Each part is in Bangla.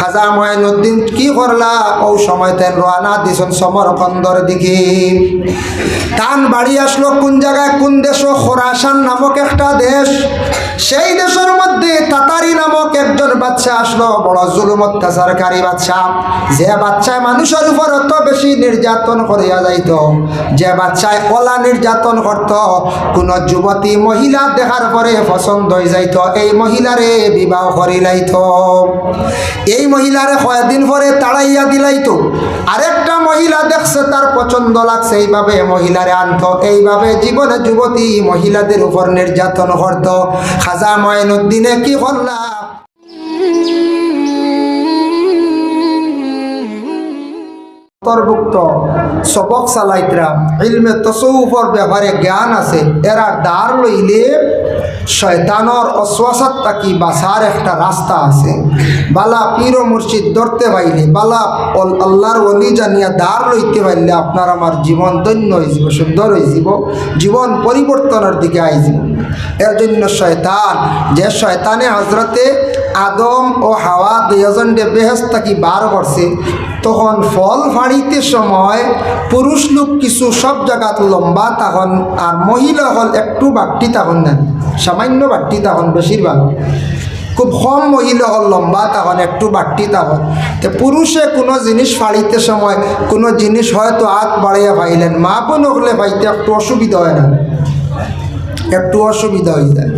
খাজা মঈনুদ্দিন কি করলা ও সময় তেন রওনা দিছেন সমরকন্দর দিকে। টান বাড়ি আসলো কোন জায়গায়, কোন দেশ? খোরাসান নামক একটা দেশ। সেই দেশের মধ্যে তাতারি নামক একজন বাচ্চা আসলো, বড় জুলুম অত্যাচারকারী বাচ্চা। যে বাচ্চায় মানুষের উপর অত বেশি নির্যাতন করিয়া যাইত, যে বাচ্চায় কলা নির্যাতন করত, কোন যুবতী মহিলা দেখার পরে পছন্দ হয়ে যাইত, এই মহিলারে বিবাহ করিলাইত। এই মহিলারে কয়েকদিন পরে তাড়াইয়া দিলাইত। আরেকটা মহিলা দেখছে তার পছন্দ লাগছে, এইভাবে মহিলারে আনত। এইভাবে জীবনে যুবতী মহিলাদের উপর নির্যাতন করত। খাজা মঈনুদ্দিনে কি করলা? অন্তর্ভুক্ত সবক চালাইতরা ইলমে তসৌফর ব্যাপারে জ্ঞান আছে, এরা দ্বার লইলে শয়তানর অশ্বাসাত তাকি বাসার একটা রাস্তা আছে। বালা পীর ও মুর্শিদ ধরতে পাইলে, বালা আল্লাহর ওলি জানিয়া দ্বার লইতে পারলে আপনার আমার জীবন ধন্য হয়ে যাব, সুন্দর হয়ে যাব, জীবন পরিবর্তনের দিকে আইযাব। এর জন্য শয়তান, যে শয়তানে হজরতে আদম ও হাওয়া দুইজনকে বেহেশত থাকি বার করছে, তখন ফল ফাড়িতে সময় পুরুষ লোক কিছু সব জায়গাত লম্বা তখন, আর মহিলা হল একটু বাট্টি তখন নেন, সামান্য বাট্টি তখন, বেশিরভাগ খুব কম মহিলা হল লম্বা তখন, একটু বাট্টি তখন। তো পুরুষে কোনো জিনিস ফাড়িতে সময় কোনো জিনিস হয়তো হাত বাড়াইয়া পাইলেন, মা বোন হলে পাইতে একটু অসুবিধা হয় না, একটু অসুবিধা হয়ে যায়।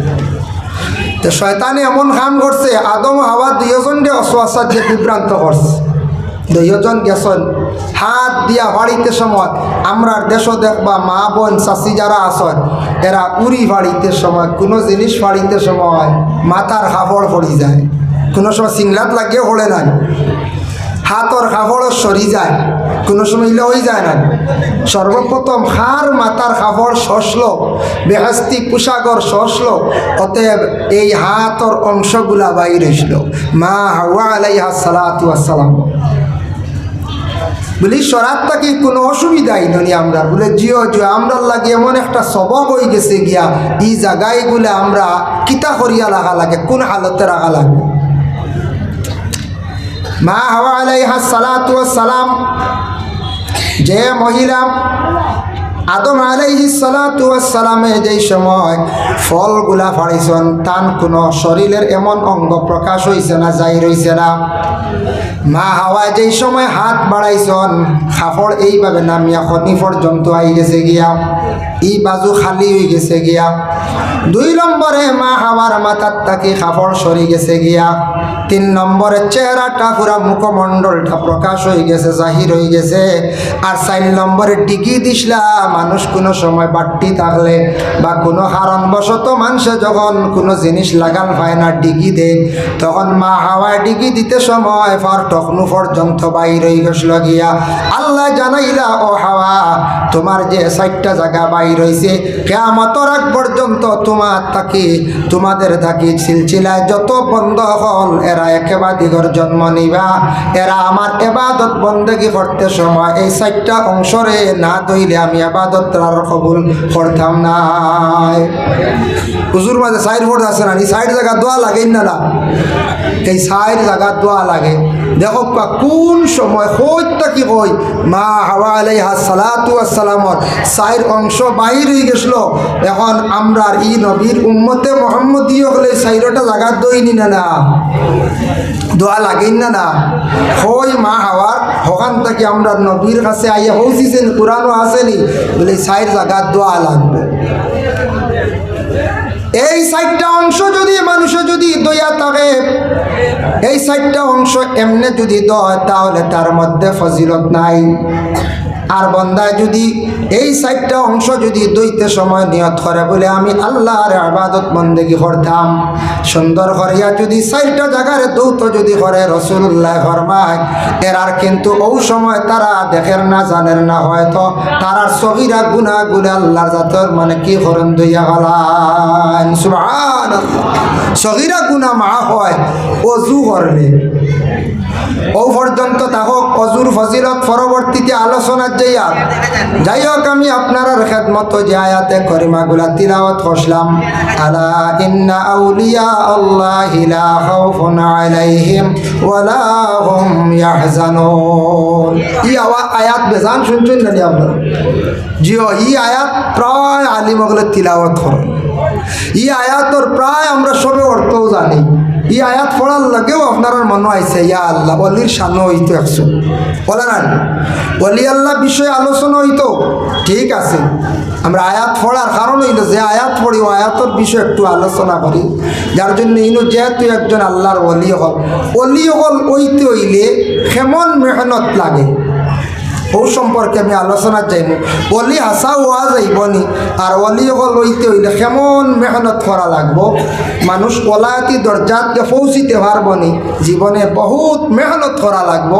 তো শয়তানে এমন কাম করছে, আদম হাওয়া দুইজনকে অশ্বাসাত যে বিভ্রান্ত করছে। দুইজন গেছেন হাত দিয়া ফাড়িতে সময়, আমরা দেশও দেখবা মা বোন চাষি যারা আসন, এরা উড়ি ফাড়িতে সময়, কোনো জিনিস ফাড়িতে সময় মাথার কাপড় পড়ি যায়, কোনো সময় সিংলাত লাগিয়ে পড়ে নাই, হাতর কাপড়ও সরি যায়, কোনো সময় ইলে হয়ে যায় না। সর্বপ্রথম হার মাথার কাপড় শসল, বেহেস্তি পোশাকর শসল, অতএব এই হাতর অংশগুলা বাইর হইছিল। মা হাওয়া আলাইহা সালাতু ওয়াসসালাম বলি সরাত থাকি কোনো অসুবিধাই ননি আমরা, বলে জিও জিও আমরা লাগে এমন একটা সবক হয়ে গেছে গিয়া, এই জায়গায়গুলো আমরা কিতা করিয়া লাগা লাগে, কোন হালতে রাখা লাগে। মা হাওয়া আলাইহা সালাতু ওয়াসসালাম, যে মহিলা আদম আলাইহিস সালাতু ওয়াসসালামে যেই সময় ফলগুলা ফাড়িছেন, তান কোনো শরীরের এমন অঙ্গ প্রকাশ হইছে না, যাই রইছে না। মা হাওয়া যেই সময় হাত বাড়াইছেন, কাপড় এইভাবে নামিয়া খনি পর্যন্ত আই গেছে গিয়া, এই বাজু খালি হয়ে গেছে গিয়া। 2 নম্বরে মা হাওয়ার মাথার তাকে কাপড় সরি গেছে গিয়া। 3 নম্বরে চেহারাটা পুরা মুখমণ্ডলটা প্রকাশ হয়ে গেছে, জাহির হয়ে গেছে। আর 4 নম্বরে ডিগি দিসলা, মানুষ কোনো সময় বাট্টি থাকলে বা কোনো কারণবশত মানুষে যখন কোনো জিনিস লাগাল পায় না, ডিগি দে, তখন মা হাওয়ায় ডিগি দিতে সময় ফার টকনু পর্যন্ত বাইর হয়ে গেছিল গিয়া। আল্লাহ জানাইলা, ও হাওয়া তোমার যে 4টা জায়গা বাইর হয়েছে, কিয়ামতের আগ পর্যন্ত তোমাদের থাকি সিলসিলায় যত বন্ধ হল, এরা একেবারে দিগর জন্ম নিবা। এরা আমার এবাদত বন্দেগী করতে সময় এই 4টা অংশরে না দইলে আমি এবাদত কবুল করতাম না। হুজুর মাঝে 4 ফুট আছে না, এই 4 জায়গা দোয়া লাগে না, এই 4 জায়গা দোয়া লাগে। দেখো কোন সময় হইতা কি কই মা হাওয়া আলাইহা সালাতু ওয়াসসালামর 4 অংশ বাহির হয়ে গেছিল। এখন আমরা ই নবীর উম্মতে মুহাম্মদীয় হলে 4টা জায়গা দইনি না, দোয়া লাগেন না। হই মা হাওয়ার হকান থেকে আমরা নবীর কাছে আইয়া পৌঁছিছেন, কোরআনও আসেনি, বলে 4 জায়গা দোয়া লাগবে। এই 4টা অংশ যদি মানুষে যদি দয়া থাকে, এই 4টা অংশ এমনি যদি দয়, তাহলে তার মধ্যে ফজিলত নাই। আর বন্দায় যদি এই 4টা অংশ যদি দইতে সময় নিয়ত করে, বলে আমি আল্লাহর ইবাদত বন্দেগী করতাম, সুন্দর করিয়া যদি 4টা জায়গার দৌত যদি করে, রাসূলুল্লাহ ফরমায় এরার কিন্তু ওই সময় তারা দেখের না, জানেন না, হয়তো তারার সগীরা গুনাহগুলো আল্লাহর জাতর মানে কি করেন দইয়া গলান। সুবহানাল্লাহ, সগীরা গুনাহ মাফ হয় ওযু করলে। ও পর্যন্ত থাকুক, অজুর ফজিলত পরবর্তীতে আলোচনার যাই হোক আমি আপনার খেদমত যে আয়াতে করিমাগুলা তিলাওয়াত করলাম, আলা ইন্না আউলিয়া আল্লাহি লা খাউফুন আলাইহিম ওয়ালা হুম ইয়াহজানুন। এই আয়াত বেজান শুনছেন না আপনারা? জিও, এই আয়াত প্রায় আলিমগুলো তিলাওয়াত করেন। এই আয়াতর প্রায় আমরা সবে অর্থও জানি। এই আয়াত পড়ার লাগেও আপনার মনে আইছে ইয়া আল্লাহ অলির সানো হইতো একশো বলে না, অলি আল্লাহ বিষয়ে আলোচনা হইতো, ঠিক আছে। আমরা আয়াত পড়ার কারণ হইল যে আয়াত পড়ি ও আয়াতর বিষয়ে একটু আলোচনা করি, যার জন্য ইনু যেহেতু একজন আল্লাহর অলি হল ওইতে হইলে কেমন মেহনত লাগে ও সম্পর্কে আমি আলোচনা চাইব। অলি হাসা হওয়া যাইবনি, আর অলি হল ওইতে হইলে কেমন মেহনত করা লাগবো। মানুষ ওলায়াতি দরজাতকে পৌঁছিতে পারবনি, জীবনে বহুত মেহনত করা লাগবো।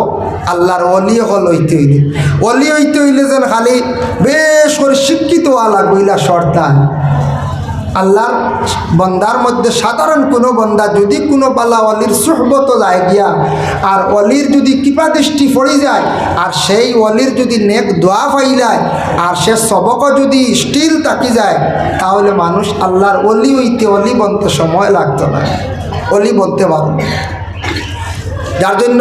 আল্লাহর অলি হল ওইতে হইলে, অলি হইতে হইলে যেন খালি বেশ করে শিক্ষিত হওয়া লাগবো ইলা শর্তান। আল্লাহর বন্দার মধ্যে সাধারণ কোনো বন্দা যদি কোনো বালা অলির সুহবত যায় গিয়া, আর অলির যদি কৃপা দৃষ্টি পড়ে যায়, আর সেই অলির যদি নেক দোয়া পাইলায়, আর সে সবকও যদি স্টিল থাকি যায়, তাহলে মানুষ আল্লাহর অলি হইতে অলি বনতে সময় লাগতো না, অলি বলতে পারো। যার জন্য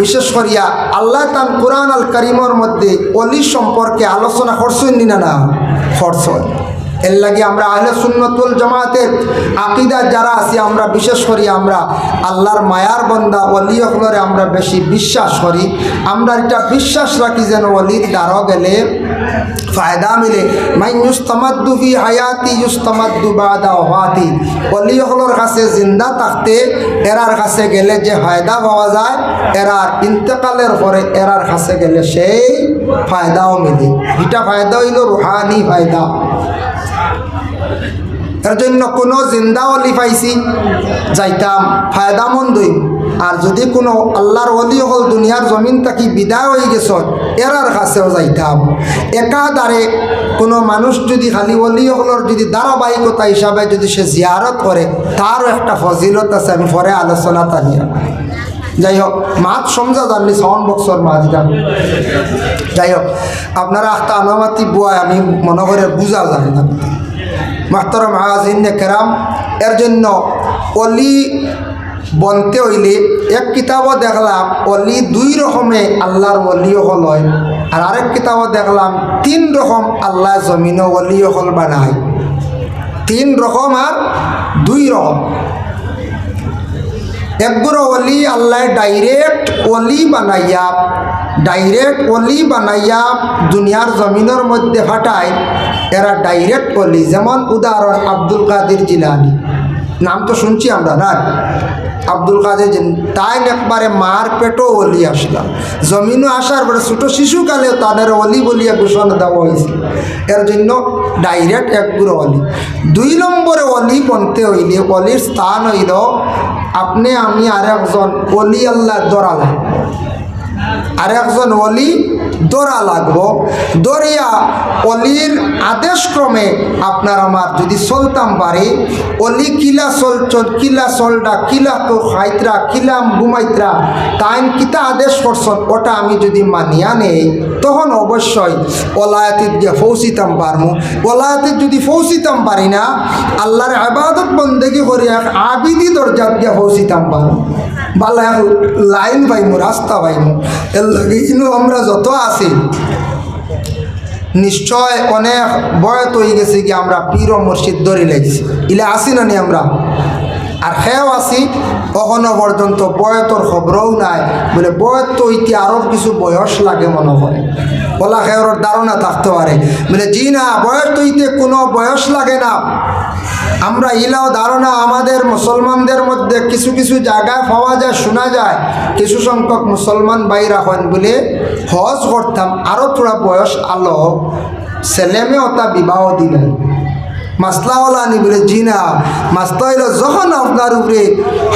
বিশেষ করিয়া আল্লাহ তার কোরআন আল কারিমর মধ্যে অলি সম্পর্কে আলোচনা করছেন না করছেন। এর লাগে আমরা আহলে সুন্নাত ওয়াল জামাতের আকীদা যারা আছি, আমরা বিশেষ করি আমরা আল্লাহর মায়ার বান্দা ওলি হলরে আমরা বেশি বিশ্বাস করি। আমরা এটা বিশ্বাস রাখি যেন ওলির দ্বারা গেলে ফায়দা মিলে। মাই ইউস্তামাদ্দু ফি হায়াতি ইউস্তামাদ্দু বাদা ওয়াফাতি। ওলি হলর কাছে জিন্দা থাকতে এরার কাছে গেলে যে ফায়দা পাওয়া যায়, এরার ইন্তেকালের পরে এরার কাছে গেলে সেই ফায়দাও মিলে। এটা ফায়দা হইল রুহানি ফায়দা। এর জন্য কোনো জিন্দা অলি পাইছি যাইতাম ফায়দামন্দ হইব। আর যদি কোনো আল্লাহর অলি হল দুনিয়ার জমিন থাকি বিদায় হয়ে গেছ, এরার কাছেও যাইতাম। একাধারে কোনো মানুষ যদি খালি অলি হলর যদি ধারাবাহিকতা হিসাবে যদি সে জিয়ারত করে, তারও একটা ফজিলত আছে, আমি পরে আলোচনা তানিয়া। যাই হোক, মাত সমঝা জানলি সাউন্ড বক্সর মাছ যান। যাই হোক, আপনারা আখতা আনামাতি বুয়ায় আমি মনে করে বুঝা যান না মাহতারাম হাজিরিনে কেরাম। এর জন্য অলি বনতে হইলে এক কিতাবও দেখলাম অলি দুই রকমে আল্লাহর অলিও হল হয়, আর আরেক কিতাবও দেখলাম 3 রকম আল্লাহ জমিনও অলিও হল বানায়। 3 রকম আর 2 রকম। একগুলো অলি আল্লাহ ডাইরেক্ট অলি বানাইয়া দুনিয়ার জমিনের মধ্যে ফাটায়, এরা ডাইরেক্ট অলি। যেমন উদাহরণ আব্দুল কাদের জিলানী, নাম তো শুনছি আমরা না? আব্দুল কাদের তাই একবারে মার পেটও অলি আসলাম, জমিনও আসার পরে ছোটো শিশুকালেও তাদের অলি বলিয়া ঘোষণা দেওয়া হয়েছিল। এর জন্য ডাইরেক্ট একগুলো অলি। 2 নম্বরে অলি বনতে হইলে অলির স্থান হইল আপনি আমি আর একজন অলি আল্লাহ দরালা, আর একজন অলি দরা লাগবো। দরিয়া অলির আদেশক্রমে আপনার আমার যদি চলতাম পারি, অলি কিলা কিলা চলটা কিলা তো খাইতরা কিলা ঘুমাইতরা তাইন কিতা আদেশ করছেন, ওটা আমি যদি মানিয়া নেই, তখন অবশ্যই ওলায়াতিত গিয়ে পৌঁছিতাম পারমু। ওলায়াতিত যদি পৌঁছিতাম পারি না, আল্লাহর ইবাদত বন্দেগি করে এক আবিদি দরজাত গিয়ে পৌঁছিতাম পারমু। বালা এক লাইন পাইমু, রাস্তা পাইমু। এর লাগে ইনু আমরা যত আছি নিশ্চয় অনেক বয়স হয়ে গেছে কি আমরা পীর ও মুর্শিদ ধরে লাগছি, ইলে আসি না নি আমরা। আর খেয়েও আসি কখনো পর্যন্ত বয়তর খবরও নাই, বলে বয়স তো ইতি আরও কিছু বয়স লাগে মনে করে, বলা খেয়ের ধারণা থাকতে পারে, বলে জি না, বয়স তো ইতে কোনো বয়স লাগে না। আমরা ইলাও ধারণা আমাদের মুসলমানদের মধ্যে কিছু কিছু জায়গায় পাওয়া যায়, শোনা যায় কিছু সংখ্যক মুসলমান ভাইরা হন বলে হজ করতাম, আরও থোড়া বয়স আলো ছেলে মেয়ে ওটা বিবাহ দিলেন, মাসলা হলা নি বলে জি না, মাসলা হইল যখন আপনার উপরে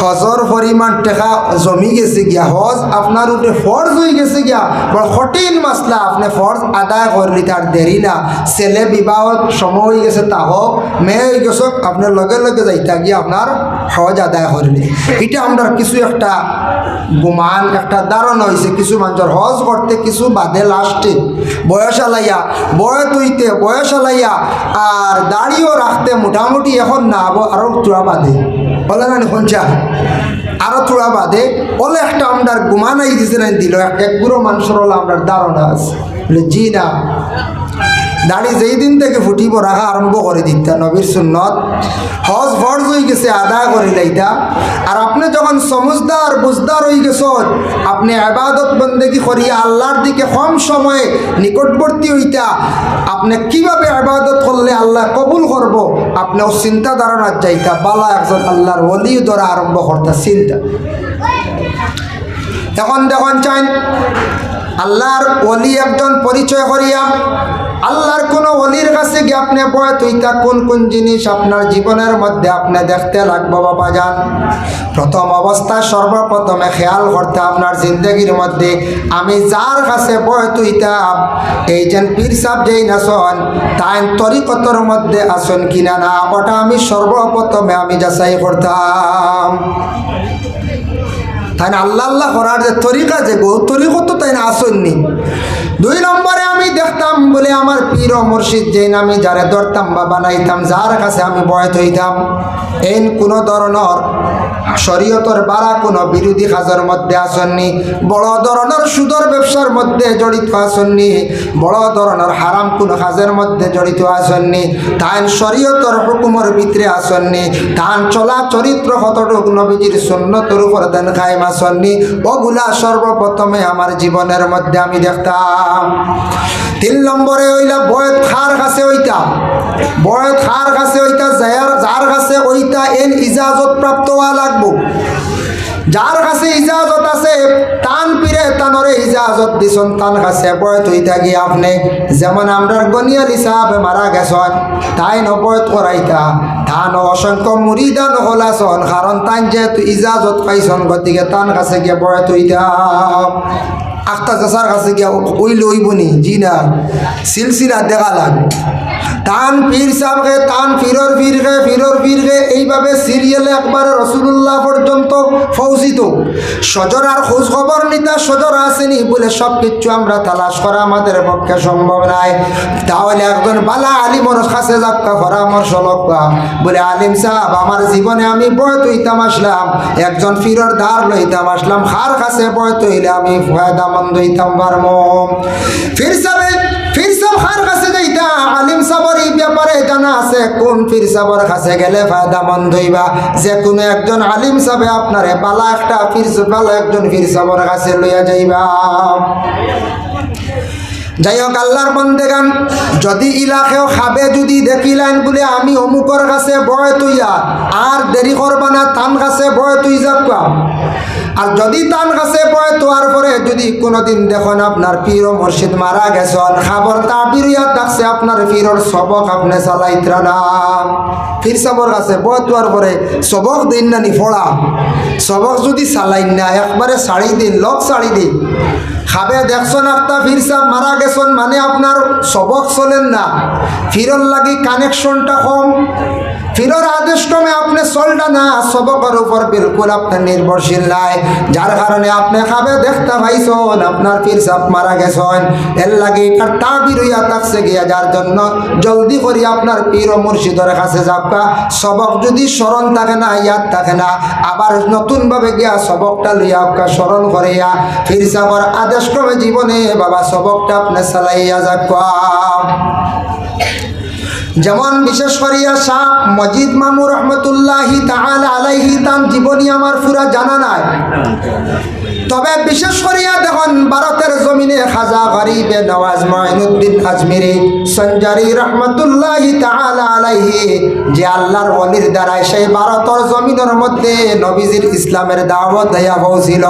হজর পরিমাণ টাকা জমি গেছে গিয়া, হজ আপনার উপরে ফরজ হয়ে গেছে গিয়া, বড় কঠিন মাসলা, আপনি ফরজ আদায় করলি তার দেরি না, ছেলে বিবাহ সময় হয়ে গেছে তা হোক, মেয়ে হয়ে গেছে আপনার লগে লগে যাইতা গিয়া আপনার হজ আদায় করলি। এটা আমরা কিছু একটা গুমান একটা ধারণা হয়েছে, কিছু মানুষের হজ করতে কিছু বাদে লাস্টে বয়স আলাইয়া বয়স হইতে বয়স আলাইয়া আর দাড়িও রাখতে মোটামুটি এখন না আরও চূড়া বাদে বলে না পঞ্চা আরও চূড়া বাদে বলে একটা আমরা গুমান আই দিছে না দিল এক গুঁড়ো মানুষের হলো আমরা ধারণা আছে বলে জি না, দাড়ি যেই দিন থেকে ফুটিব রাখা আরম্ভ করে দিতা নবীর সুন্নত, হজ ফরজ হয়ে গেছে আদায় করে লাইতা। আর আপনি যখন সমজদার বুঝদার হয়ে গেছ, আপনি ইবাদত বন্দেগি করিয়া আল্লাহর দিকে কম সময়ে নিকটবর্তী হইতা, আপনি কিভাবে ইবাদত করলে আল্লাহ কবুল করব, আপনি ও চিন্তা ধারণা যাইতা, বালা একজন আল্লাহর ওলি ধরা আরম্ভ করতা চিন্তা। এখন দেখুন চান আল্লাহর ওলি একজন পরিচয় করিয়া আল্লাহর কোনো ওলির কাছে গিয়ে আপনি বয় তুইতা কোন কোন জিনিস আপনার জীবনের মধ্যে আপনি দেখতে লাগবো বাবা যান। প্রথম অবস্থায় সর্বপ্রথমে খেয়াল করতে আপনার জিন্দগির মধ্যে আমি যার কাছে বয় তুইতাম, এই যেন পীর সাহেব যেই নাচন তাই তরিকতর মধ্যে আসন কিনা না, ওটা আমি সর্বপ্রথমে আমি যাচাই করতাম। তাই না আল্লাহ আল্লাহ করার যে তরিকা যে গো তরিকত তাই না আসননি। 2 নম্বরে আমি দেখতাম বলে আমার পীর ও মুর্শিদ যেন আমি যারে ধরতাম বা বানাইতাম, যার কাছে আমি বয়ত হইতাম, এই কোনো ধরনের শরীয়তর বাড়া কোনো বিরোধী কাজের মধ্যে আসননি, বড় ধরনের সুদর ব্যবসার মধ্যে জড়িত আসননি, বড় ধরনের হারাম কোনো কাজের মধ্যে জড়িত আসননি, তাই শরীয়তর হুকুমের ভিতরে আসননি, তান চলা চরিত্র কতটুকু নবীজির সুন্নতের উপর দেন খাইম আসননি, ওগুলা সর্বপ্রথমে আমার জীবনের মধ্যে আমি দেখতাম। 3 নম্বরে হইলা বয়ত খার কাছে হইতা, বয়ত খার কাছে হইতা যার কাছে হইতা এন ইজাজত প্রাপ্ত হওয়া লাগবো, যার কাছে ইজাজত আছে তান পীরে তানরে ইজাজত দিছন, তান কাছে বয়ত হইতা গিয়ে আপনি যেমন আমরা গনিয়াল হিসাবে মারা গেছন তাই নবয়ত করাইতা, তান অসংখ্য মুরিদান হলাছন, কারণ তান যেহেতু ইজাজত পাইছন গতিকে তান কাছে গিয়ে বয়ত হইতা। আখতা চাষার কাছে গিয়া ওই লইবনি জি না, সিলসিলা দেখা লাগ, তান পীর সাহেবকে তান ফিরর ফিরকে এইভাবে সিরিয়ালে একবারে রসুল্লাহ পর্যন্ত পৌঁছিত। সজরার খোঁজ খবর নিতা সজরা আসেনি বলে সব কিছু আমরা তালাশ করা আমাদের পক্ষে সম্ভব নাই, তাহলে একজন বালা আলিমর কাছে যাক্কা পরামর্শ লক্কা বলে আলিম সাহেব আমার জীবনে আমি বয়ত হইতাম আসলাম, একজন ফিরর ধার লইতাম আসলাম, খার কাছে বয়ত হইলে আমি ফায়দা মন্দ হইতাম পারম। ফির সাহেব খার কাছে যাইতা আলিম সাহেবের এই ব্যাপারে জানা আছে কোন পীর সাহেবের কাছে গেলে ফায়দা মন্দ হইবা, যে কোনো একজন আলিম সাহেব আপনারে বালা একটা বালা একজন পীর সাহেবের কাছে লইয়া যাইবা। যাই হোক আল্লাহর বন্দেগান যদি ইলাকেও খাবে যদি দেখিলেন বলে আমি অমুকর কাছে বয় তুইয়া আর দেরি করবা না, তান কাছে বয় তুই যাবা। আর যদি তান কাছে বয় তোয়ার পরে যদি কোনোদিন দেখুন আপনার পীর ও মুর্শিদ মারা গেছেন, খাবার তাবির ইয়া থাকছে আপনার পীরর সবক আপনি চালাইত্রা না, পীর সাবর কাছে বয় তোয়ার পরে সবক দিন না নি ফোড়া, সবক যদি চালাইন না একবারে 4.5 দিন লোক 4.5 দিন খাবে দেখছেন একটা পীর সাহেব মারা গেছেন মানে আপনার সবক চলেন না, ফিরর লাগি কানেকশনটা কম, ফিরর আদেশ ক্রমে আপনি চলটা না, সবকের উপর বিলকুল আপনার নির্ভরশীল নাই, যার কারণে আপনি খাবে দেখতে পাইছেন আপনার পীর সাহেব মারা গেছেন, এর লাগি তার তাবির হইয়া থাকছে গিয়া, যার জন্য জলদি করি আপনার পীর ও মুর্শিদের কাছে যাবা। সবক যদি স্মরণ থাকে না ইয়াদ থাকে না, আবার নতুনভাবে গিয়া সবকটা লইয়া আপনার স্মরণ করিয়া পীর সাহেবের আদেশ ক্রমে জীবনে বাবা সবকটা আপনি চালাইয়া যাবা। যেমন বিশেষ করিয়া শাহ মজিদ মামু রহমতুল্লাহি তাআলা আলাইহি তান জীবনী আমার পুরা জানা নাই, তবে বিশেষ করিয়া দেখো যখন ভারতের জমিনে খাজা গরিবে নওয়াজ মঈনুদ্দিন আজমিরি সঞ্জারি রহমতুল্লাহি তাআলা আলাইহি যে আল্লাহর ওলির দ্বারা সেই ভারতের জমিনের মধ্যে নবীজির ইসলামের দাওয়াত দেয়া হয়েছিল,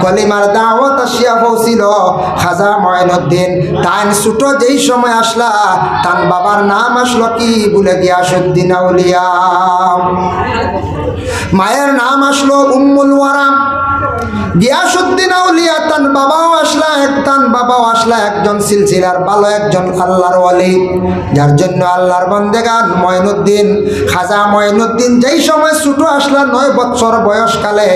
কলিমার দাওয়াত আসিয়া হয়েছিল, খাজা মঈনুদ্দিন তান ছোট যেই সময় আসলা তান বাবার নাম আসলো কি বলে গিয়াসউদ্দিন আউলিয়া, মায়ের নাম আসলো উম্মুল ওয়ারা। গিয়াসউদ্দিন আউলিয়া তান বাবাও আসলা একজন সিলসিলার ভালো একজন আল্লাহর ওলি, যার জন্য আল্লাহর বান্দেগান মঈনুদ্দিন খাজা মঈনুদ্দিন যেই সময় ছোট আসলা 9 বছর বয়সকালে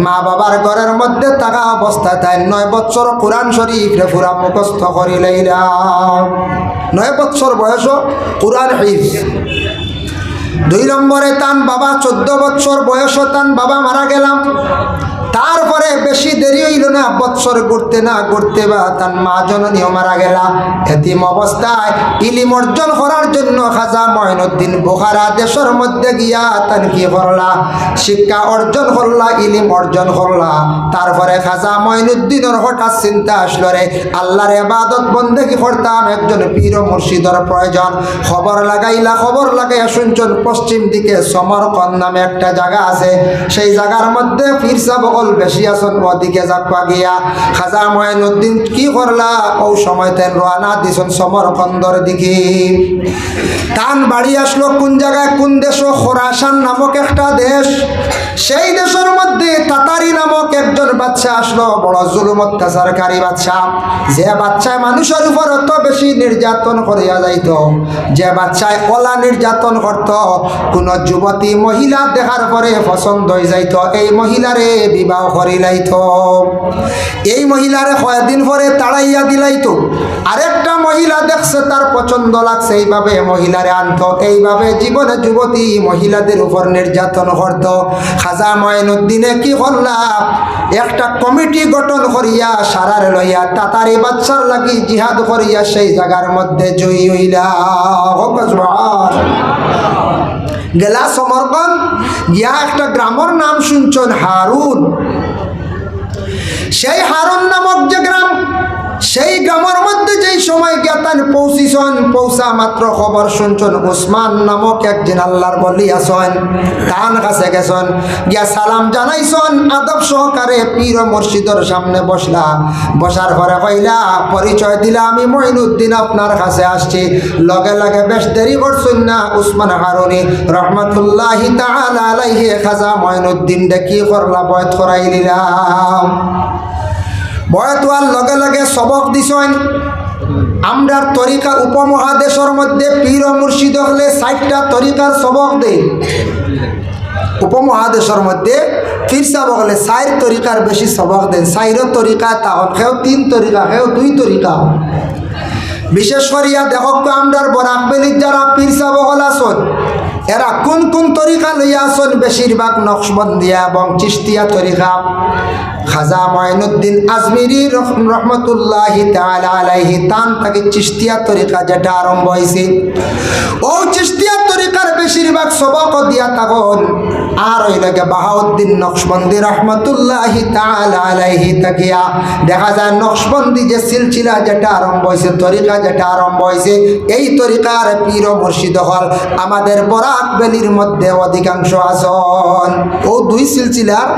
মা বাবার ঘরের মধ্যে থাকা অবস্থায় তাই 9 বছর কোরআন শরীফ রে পুরা মুখস্থ করি লাইলা। 9 বছর বয়স কোরআন হিফজ। 2 নম্বরে তান বাবা 14 বছর বয়স তান বাবা মারা গেলাম। তারপরে বেশি দেরি হইল না, বৎসর ঘুরতে না ঘুরতে বা তার মা জননীও মারা গেলা। এতিম অবস্থায় ইলিম অর্জন করার জন্য খাজা মঈনুদ্দিন বুখারা দেশের মধ্যে গিয়া তান কি করলা, শিক্ষা অর্জন করলা, ইলিম অর্জন করলা। তারপরে খাজা মঈনুদ্দিনের হঠাৎ চিন্তা আসলো রে আল্লাহর ইবাদত বন্দেগী করতাম, একজন পীর ও মুর্শিদের প্রয়োজন। খবর লাগাইয়া শুনছেন পশ্চিম দিকে সমরকন্দ নামে একটা জায়গা আছে, সেই জায়গার মধ্যে পীর সাহেব বেশি আসন ওদিকে যাবা গিয়া খাজা মঈনুদ্দিন কি করলা ও সময় তেন রওনা দিছেন সমরকন্দর দিকে। তান বাড়ি আসলো কোন জায়গায়, কোন দেশ, খোরাসান নামক একটা দেশ। সেই দেশের মধ্যে তাতারি নামক একজন বাচ্চা আসলো, বড় জুলুম অত্যাচারকারী বাচ্চা, যে বাচ্চায় মানুষের উপর অত বেশি নির্যাতন করিয়া যাইত, যে বাচ্চায় কলা নির্যাতন করত। কোন যুবতী মহিলা দেখার পরে পছন্দ হয়ে যাইত, এই মহিলারে বিবাহ করিলাইত। এই মহিলারে কয়েকদিন পরে তাড়াইয়া দিলাইতো। আরেকটা মহিলা দেখছে তার পছন্দ লাগছে, এইভাবে মহিলারে আনত। এইভাবে জীবনে যুবতী মহিলাদের উপর নির্যাতন করত। খাজা মঈনুদ্দিনে কি করলা, একটা কমিটি গঠন করিয়া সারারে লইয়া তাতারি বাচ্চার লাগি জিহাদ করিয়া সেই জায়গার মধ্যে জয়ী হইলা। গেলা সমরকন্দ গিয়া একটা গ্রামের নাম শুনছেন হারুন। সেই হারুন নামক যে গ্রাম, সেই গ্রামের মধ্যে যেই সময় জ্ঞাতান পৌঁছিছেন, পৌঁছা মাত্র খবর শুনছেন উসমান নামক একজন আল্লাহর বলি আছেন, তান কাছে গেছেন, গিয়া সালাম জানাইছেন আদব সহকারে। পীর ও মুর্শিদের সামনে বসলা, বসার পরে কইলা পরিচয় দিলা আমি মঈনুদ্দিন আপনার কাছে আসছি। লগে লগে বেশ দেরি করছেন না, উসমান হারুনি রহমতুল্লাহি তাআলা আলাইহি খাজা মঈনুদ্দিন ডে কি করলা, বয়ত করাই দিলাম। বয়ত হওয়ার লগে লগে সবক দিছেন। আমরার তরিকা উপমহাদেশের মধ্যে পীর ও মুর্শিদ হলে 60টা তরিকার সবক দেয়। উপমহাদেশের মধ্যে পীর সাহেব হলে 4 তরিকার বেশি সবক দেন। 4 তরিকা তখন কেউ 3 তরিকা, কেউ 2 তরিকা। বিশেষ করিয়া দেখো আমরার বরাকবেলির যারা পীর সাহেব হল আসন, এরা কোন কোন তরিকা লইয়া আসন, বেশিরভাগ নকশবন্দিয়া এবং চিশতিয়া তরিকা। খাজা মঈনুদ্দিন আজমিরি রহমতুল্লাহি তাআলা আলাইহি তান থেকে চিশতিয়া তরিকা যেটা আরম্ভ হয়েছে, ও চিশতিয়া তরিকার বেশিরভাগ সবক দিয়া তখন আর ওই লাগে বাহাউদ্দিন নকশবন্দি রহমতুল্লাহি তাআলা আলাইহি তাকিয়া দেখা যায় নকশবন্দি যে সিলসিলা যেটা আরম্ভ হয়েছে, তরিকা যেটা আরম্ভ হয়েছে, এই তরিকার পীর ও মুর্শিদ হল আমাদের বরাক বেলির মধ্যে অধিকাংশ আসন। ও 2 সিলসিলার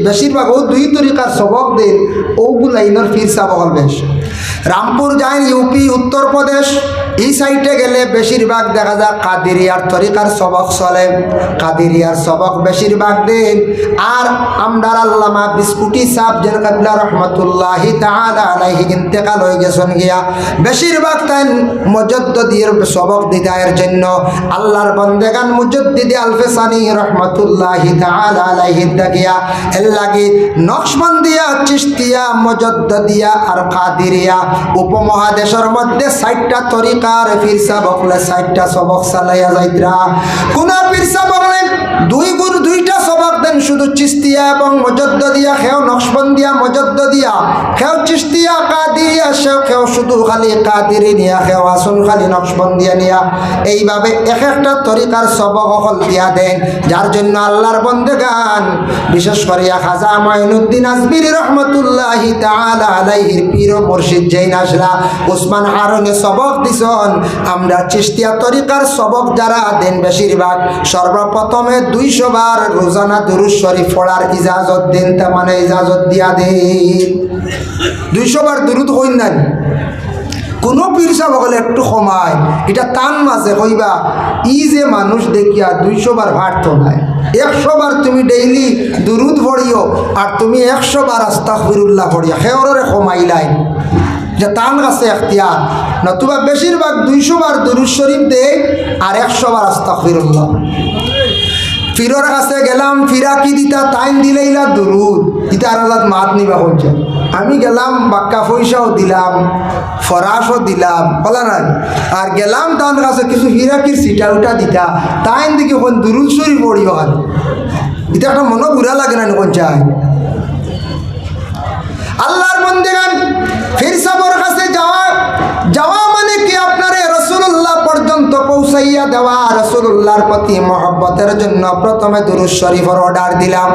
বেশিরভাগ ও 2 তরিকার সবক দেন, ওগুলো ইনর পীর সাহেব হল বেশ। রামপুর যায় ইউপি উত্তরপ্রদেশ, এই সাইডে গেলে বেশিরভাগ দেখা যায় কাদিরিয়ার তরিকার সবক চলে, কাদিরিয়ার সবক বেশিরভাগ দেন। আর আমদার আল্লামা বিস্কুটি সাহেব যেন কাবলা রহমতুল্লাহি তাআলা আলাইহি ইন্তেকাল হয়ে গেছেন গিয়া, বেশিরভাগ তাই মুজাদ্দিদের সবক দিদায়ের জন্য আল্লাহর বন্দেগান মুজাদ্দিদে আলফেসানি রহমতুল্লাহি তাআলা আলাইহি দাগিয়া এর লাগি নকশবন্দিয়া, চিশতিয়া, মুজাদ্দিদিয়া আর কাদিরিয়া উপমহাদেশের মধ্যে 60টা তরিকার পীর সাহেব বলে 60টা সবক চালাইয়া যাইতরা। কোন পীর সাহেব বলেন 2 গুণ 2টা সবক দেন শুধু চিস্তিয়া এবং মজদ্দদিয়া, খেও নকশবন্দিয়া মজদ্দদিয়া, খেও চিস্তিয়া কাদিরিয়া, খেও শুধু খালি কাদিরি নিয়া, খেও আসুন খালি নকশবন্দিয়া নিয়া, এইভাবে এক একটা তরিকার সবক হল দিয়া দেন। যার জন্য আল্লাহর বন্দেগান বিশেষ করে খাজা মাইনুদ্দিন আজমিরি রহমতুল্লাহি তাআলা আলাইহির পীর ও মুর্শিদ জৈন আসলা উসমান হারুনে সবক দিছন। আমরা চিস্তিয়া তরিকার সবক যারা দেন বেশিরভাগ সর্বপ্রথমে 200 বার রোজানা দুরূদ শরীফ পড়ার ইজাজত দেন, তা মানে ইজাজত দিয়া দেন। 200 বার দুরূদ কইন না কোনো পীর সাহেব হলে একটু সময় এটা টান মাসে কইবা ই যে মানুষ দেখিয়া 200 বার ভাটতো নাই। 100 বার তুমি ডেইলি দুরূদ পড়িও আর তুমি 100 বার আস্তাগফিরুল্লাহ পড়িয়া খেওরে কমাইলাই, যে টান গাছে এখতিয়ার। নতুবা বেশিরভাগ 200 বার দুরূদ শরীফ দেয় আর 100 বার আস্তাগফিরুল্লাহ। ফিরোর কাছে গেলাম, ফিরা কি দিতা টাইম দিলেইলা দুরুদ, ইতা আরালাত মাত নিবা হচ্ছে। আমি গেলাম বাক্কা পয়সাও দিলাম, ফরাসও দিলাম, বলা নাই। আর গেলাম তার কাছে কিছু ফিরাকির সিটা উঠা দিতা, টাইম দিকে কোন দুরুদ শরীফ পড়িও আর এটা একটা মনে বুড়া লাগে না কোন চাই। আল্লাহর বন্দেগান ফির সাবর কাছে যাওয়া মানে কি আপনারে রাসূলুল্লাহ পর্যন্ত পৌঁছাইয়া দেওয়া। রাসূলুল্লাহর প্রতি মহব্বতের জন্য প্রথমে দুরূদ শরীফের অর্ডার দিলাম।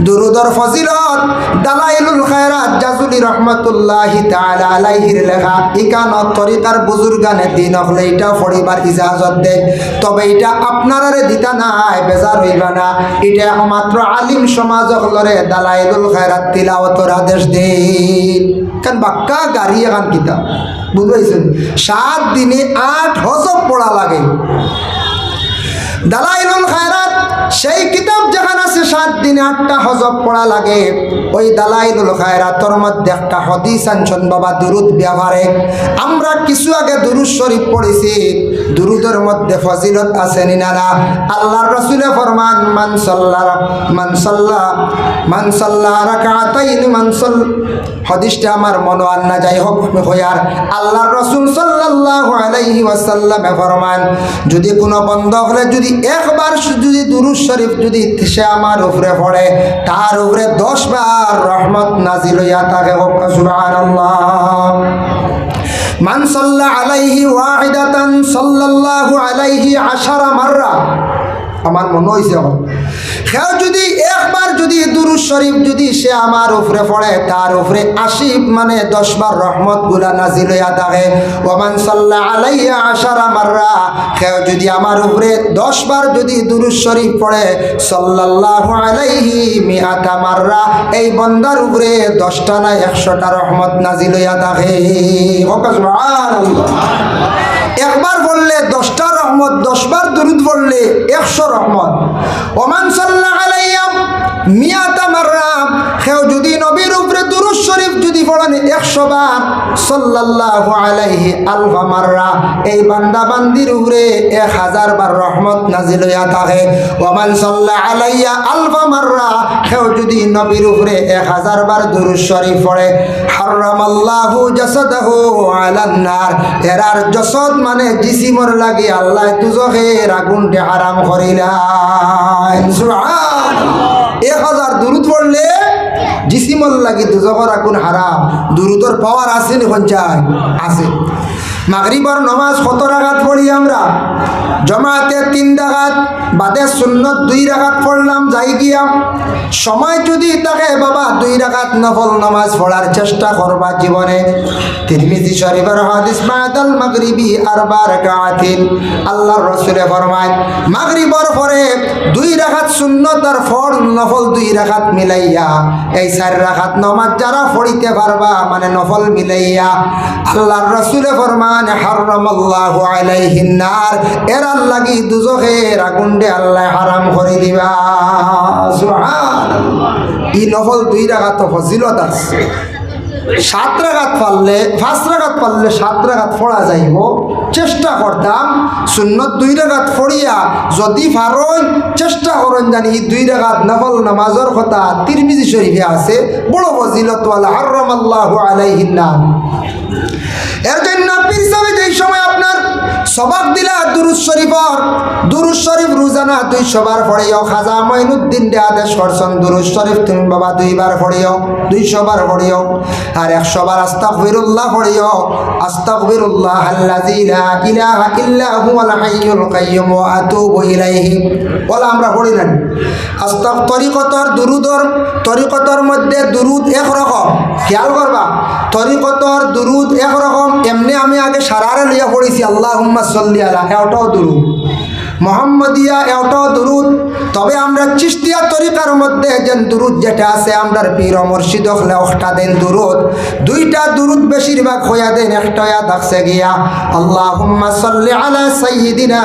দুরুদর ফজিলত দালাইলুল খায়রাত জাজুলি রহমাতুল্লাহি তাআলা আলাইহির লেখা। ইকানত তরিকার বুজুর্গানে দিন হলে এটা পড়িবার ইজাজত দেয়, তবে এটা আপনারারে দিতা নাই, বেজার হইবা না। এটা একমাত্র আলিম সমাজ হলরে দালাইলুল খায়রাত তিলাওয়াতের আদেশ দেন। কারণ বাক্কা গাড়ি এখন কিতাব বুঝবাইছেন, 7 দিনে 8 হজব পড়া লাগে। দালাইলুল খায়রাত সেই কিতাব যেখানে আছে 7 দিনে 8টা হজব পড়া লাগে। ওই দালাইলুল খায়রাতের মধ্যে একটা হাদিস আনছেন বাবা দুরুদ ব্যবহারে। আমরা কিছু আগে দুরুদ শরীফ পড়েছি, দুরুদের মধ্যে ফজিলত আছে না? আল্লাহর রাসূলে ফরমান মান সাল্লা রাকাতাইন হাদিসটা আমার মনে আর না যাই হোক হইয়ার আল্লাহর রাসূল সাল্লাল্লাহু আলাইহি ওয়াসাল্লামে ফরমান, যদি কোনো বন্ধ হলে যদি একবার যদি দুরূদ শরীফ যদি সে আমার উপরে পড়ে, তার উপরে 10 বার রহমত নাজিল হইয়া থাকে। সুবহানাল্লাহ। মান সাল্লা আলাইহি ওয়াহিদাতান সাল্লাল্লাহু আলাইহি 10 মাররা। আমার মনে হয়েছে কেউ যদি একবার যদি দুরূদ শরীফ যদি সে আমার উপরে পড়ে, তার উপরে 80 মানে 10 বার রহমত গুলা নাজিল হইয়া থাকে। ওমান সাল্লা আলাইয়া 10 মাররা, কেউ যদি আমার উপরে 10 বার যদি দুরূদ শরীফ পড়ে, সাল্লাল্লাহু আলাইহি মিআতা মাররা, এই বান্দার উপরে 10টা না 100টা রহমত নাজিল হইয়া থাকে। সুবহানাল্লাহ। একবার পড়লে 10টা রহমত, 10 বার দুরূদ পড়লে 100 রহমত। ওমান সাল্লা আলাইয়া মিয়াতা মাররা, কেউ যদি নবীর উপরে দুরূদ শরীফ যদি পড়েন 100 বার, সাল্লাল্লাহু আলাইহি আলফা মাররা, এই বান্দা বান্দির উপরে 1000 বার রহমত নাজিল হইয়া থাকে। ওমান সাল্লা আলাইয়া আলফা মাররা, কেউ যদি নবীর উপরে 1000 বার দুরূদ শরীফ পড়ে, হারামাল্লাহু জাসাদাহু আলান নার, এরার জসদ মানে জিসিমর লাগে আল্লাহ দুজখের আগুনকে হারাম করিলেন। সুবহানাল্লাহ। 1000 দুরূদ পড়লে জিসিমর লাগে দুজখের আগুন হারাম। দুরূদের পাওয়ার আছে নি পঞ্চায় আছে। মাগরিবের নামাজ কত রাকাত পড়ি আমরা? জমাতে 3 রাকাত, বাদে সুন্নত 2 রাকাত পড়লাম যাই গিয়া। সময় যদি থাকে বাবা 2 রাকাত নফল নামাজ পড়ার চেষ্টা করবা জীবনে। তিরমিজি শরীফের হাদিস বাদাল মাগরিবি 4 রাকাতিন, আল্লাহর রাসূল ফরমায় মাগরিবের পরে 2 রাকাত সুন্নত আর নফল 2 রাকাত মিলাইয়া এই 4 রাকাত নামাজ যারা পড়িতে পারবা মানে নফল মিলাইয়া, আল্লাহর রাসূল ফরমায় হারামাল্লাহু আলাইহিন নার, এরার লাগি দুজখের আগুনকে আল্লাহ হারাম করে দিবা। সুবহানাল্লাহ। এই নফল 2 রাকাত ফজিলত আছে। 7 রাকাত পারলে 5 রাকাত পারলে 7 রাকাত পড়া যাইব। চেষ্টা করতাম সুন্নত 2 রাকাত পড়িয়া যদি পারোই চেষ্টা করেন জানি 2 রাকাত নফল নামাজের কথা তিরমিজি শরীফে আছে, বড় ফজিলত ওয়ালা হারামাল্লাহু আলাইহিন নার। এর জন্য পীর সাহেব যেই সময় আপনার সবক দিলা দুরুদ শরীফর, দুরুদ শরীফ রোজানা 200 বার পড়িও। খাজা মঈনুদ্দিন দে আদেশ করছেন দুরুদ শরীফ তুমি বাবা 2 বার পড়িও, 200 বার পড়িও। আর 100 বার আস্তাগফিরুল্লাহ পড়িও। আস্তাগফিরুল্লাহ আল্লাযী লা ইলাহা ইল্লা হুয়াল হাইয়ুল কাইয়্যুম ওয়া আতুবু ইলাইহি। বলা আমরা পড়ি না। তরিকতর মধ্যে দুরুদ একরকম, খেয়াল করবা। তরিকতর দুরুদ একরকম, এমনি আমি আগে সারারে লইয়া পড়েছি আল্লাহুম্মা সাল্লি আলা, এটাও দুরুদ। মোহাম্মদিয়া এটাও দুরুদ। তবে আমরা চিশতিয়া তরিকার মধ্যে যে দুরুদ যেটা আছে আমরা পীর মুর্শিদ হলে একটা দেন দুরুদ, 2টা দুরুদ বেশিরভাগ হইয়া দেন। একটা হইয়া থাকছে গিয়া আল্লাহুম্মা সাল্লি আলা সাইয়্যিদিনা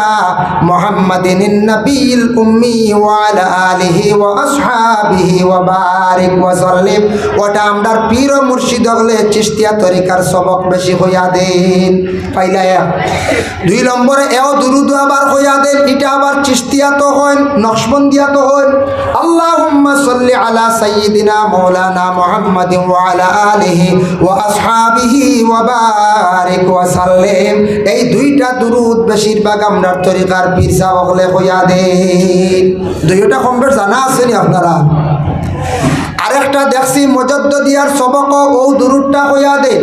মুহাম্মাদিন নবিয়্যিল উম্মি ওয়া আলা আলিহি ওয়া আসহাবিহি ওয়া বারিক ওয়া সাল্লিম। ওটা আমরা পীর মুর্শিদ হলে চিশতিয়া তরিকার সবক বেশি হইয়া দেন। পাইলা এক। 2 নম্বরে এও দুরুদ আবার হইয়া দেন, এটা আবার চিশতিয়া তো হয়, নকশবন্দিয়া তো হয়। আল্লাহুম্মা সাল্লি আলা সাইয়্যিদিনা মাওলানা মুহাম্মাদিন ওয়া আলা আলিহি ওয়া আসহাবিহি ওয়া বারিক ওয়া সাল্লিম। এই 2টা দুরুদ বেশিরভাগ আমরা তরিকার পীর সাহেব হলে হইয়া দেন। 2টা কমবেট জানা আছে নি আপনারা? আরেকটা দেখছি মুজাদ্দিদিয়ার সবক ও দুরুদটা হইয়া দে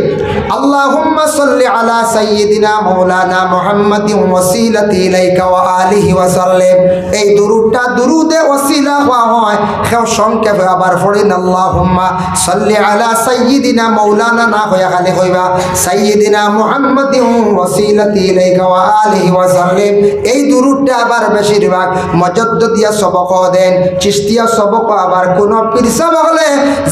আল্লাহুম্মা সাল্লি আলা সাইয়্যিদিনা মাওলানা মুহাম্মাদিন ওয়াসিলাতি ইলাইকা ওয়া আলিহি ওয়া সাল্লিম। এই দুরুদটা দুরুদে ওয়াসিলা হওয়া হয়। কেউ সংক্ষেপে আবার পড়েন আল্লাহুম্মা সাল্লি আলা সাইয়্যিদিনা মাওলানা না হইয়া খালি হইবা সাইয়্যিদিনা মুহাম্মাদিন ওয়াসিলাতি ইলাইকা ওয়া আলিহি ওয়া সাল্লিম। এই দুরুদটা আবার বেশিরভাগ মুজাদ্দিদিয়া সবক দেন। চিশতিয়া সবক আবার কোন পীর সাহেব হলে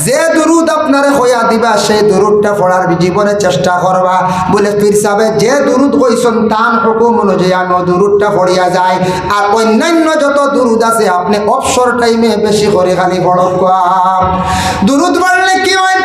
যে দুরুদ আপনারে হইয়া দিবা সেই দুরুদটা পড়ার জীবনে চেষ্টা করবা। বলে পীর সাহেব যে দুরুদ কইছেন তান হুকুম অনুযায়ী আমি দুরুদটা পড়িয়া যাই। আর অন্যান্য যত দুরুদ আছে আপনি অবসর টাইমে বেশি করে খালি পড়বা। দুরুদ পড়লে কি হয়?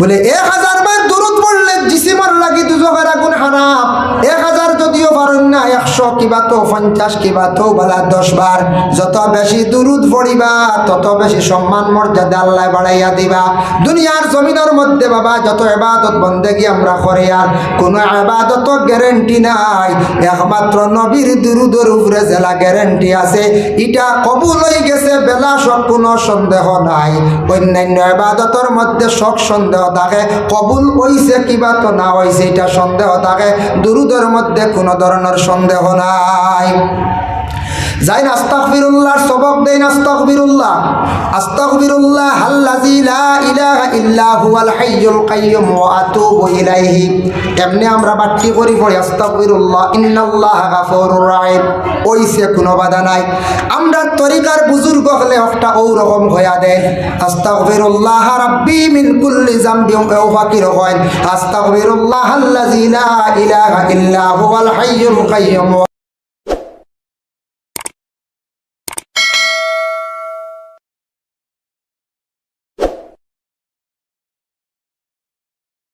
বলে 1000 বার দুরুদ পড়লে জিসিমার লাগি দুজকের আগুন হারাম। 1000 যদিও পারেন না 100 কিবা তো 50 কিবা তো বলা 10 বার। যত বেশি দুরুদ পড়িবা তত বেশি সম্মান মর্যাদা আল্লাহ বাড়াইয়া দিবা। দুনিয়ার জমিনের মধ্যে বাবা যত ইবাদত বন্দেগি আমরা করি আর কোনো ইবাদত গ্যারান্টি নাই, একমাত্র নবীর দুরুদের উপরে জেলা গ্যারান্টি আছে। এটা কবুল হয়ে গেছে বেলা সব কোনো সন্দেহ নাই। অন্যান্য ইবাদতের মধ্যে সব সন্দেহ থাকে, কবুল হইছে কিবা তো না হইছে এটা সন্দেহ থাকে। দুরুদের মধ্যে কোনো ধরনের সন্দেহ নাই। যাইন আস্তাগফিরুল্লাহর সবক দেন। আস্তাগফিরুল্লাহ আস্তাগফিরুল্লাহ আল্লাযী লা ইলাহা ইল্লা হুয়াল হাইয়ুল কাইয়্যুম ওয়া আতুবু ইলাইহি। এমনি আমরা বাট্টি করি পড়ি আস্তাগফিরুল্লাহ ইন্নাল্লাহা গাফুরুর রাহিম। ওইসে কোনো বাধা নাই। আমরা তরিকার বুজুর্গ হলে একটা ও রকম হইয়া দেন আস্তাগফিরুল্লাহ রাব্বি মিন কুল্লি যামবিন ওয়া ফাকির হয় আস্তাগফিরুল্লাহ আল্লাযী লা ইলাহা ইল্লা হুয়াল হাইয়ুল কাইয়্যুম।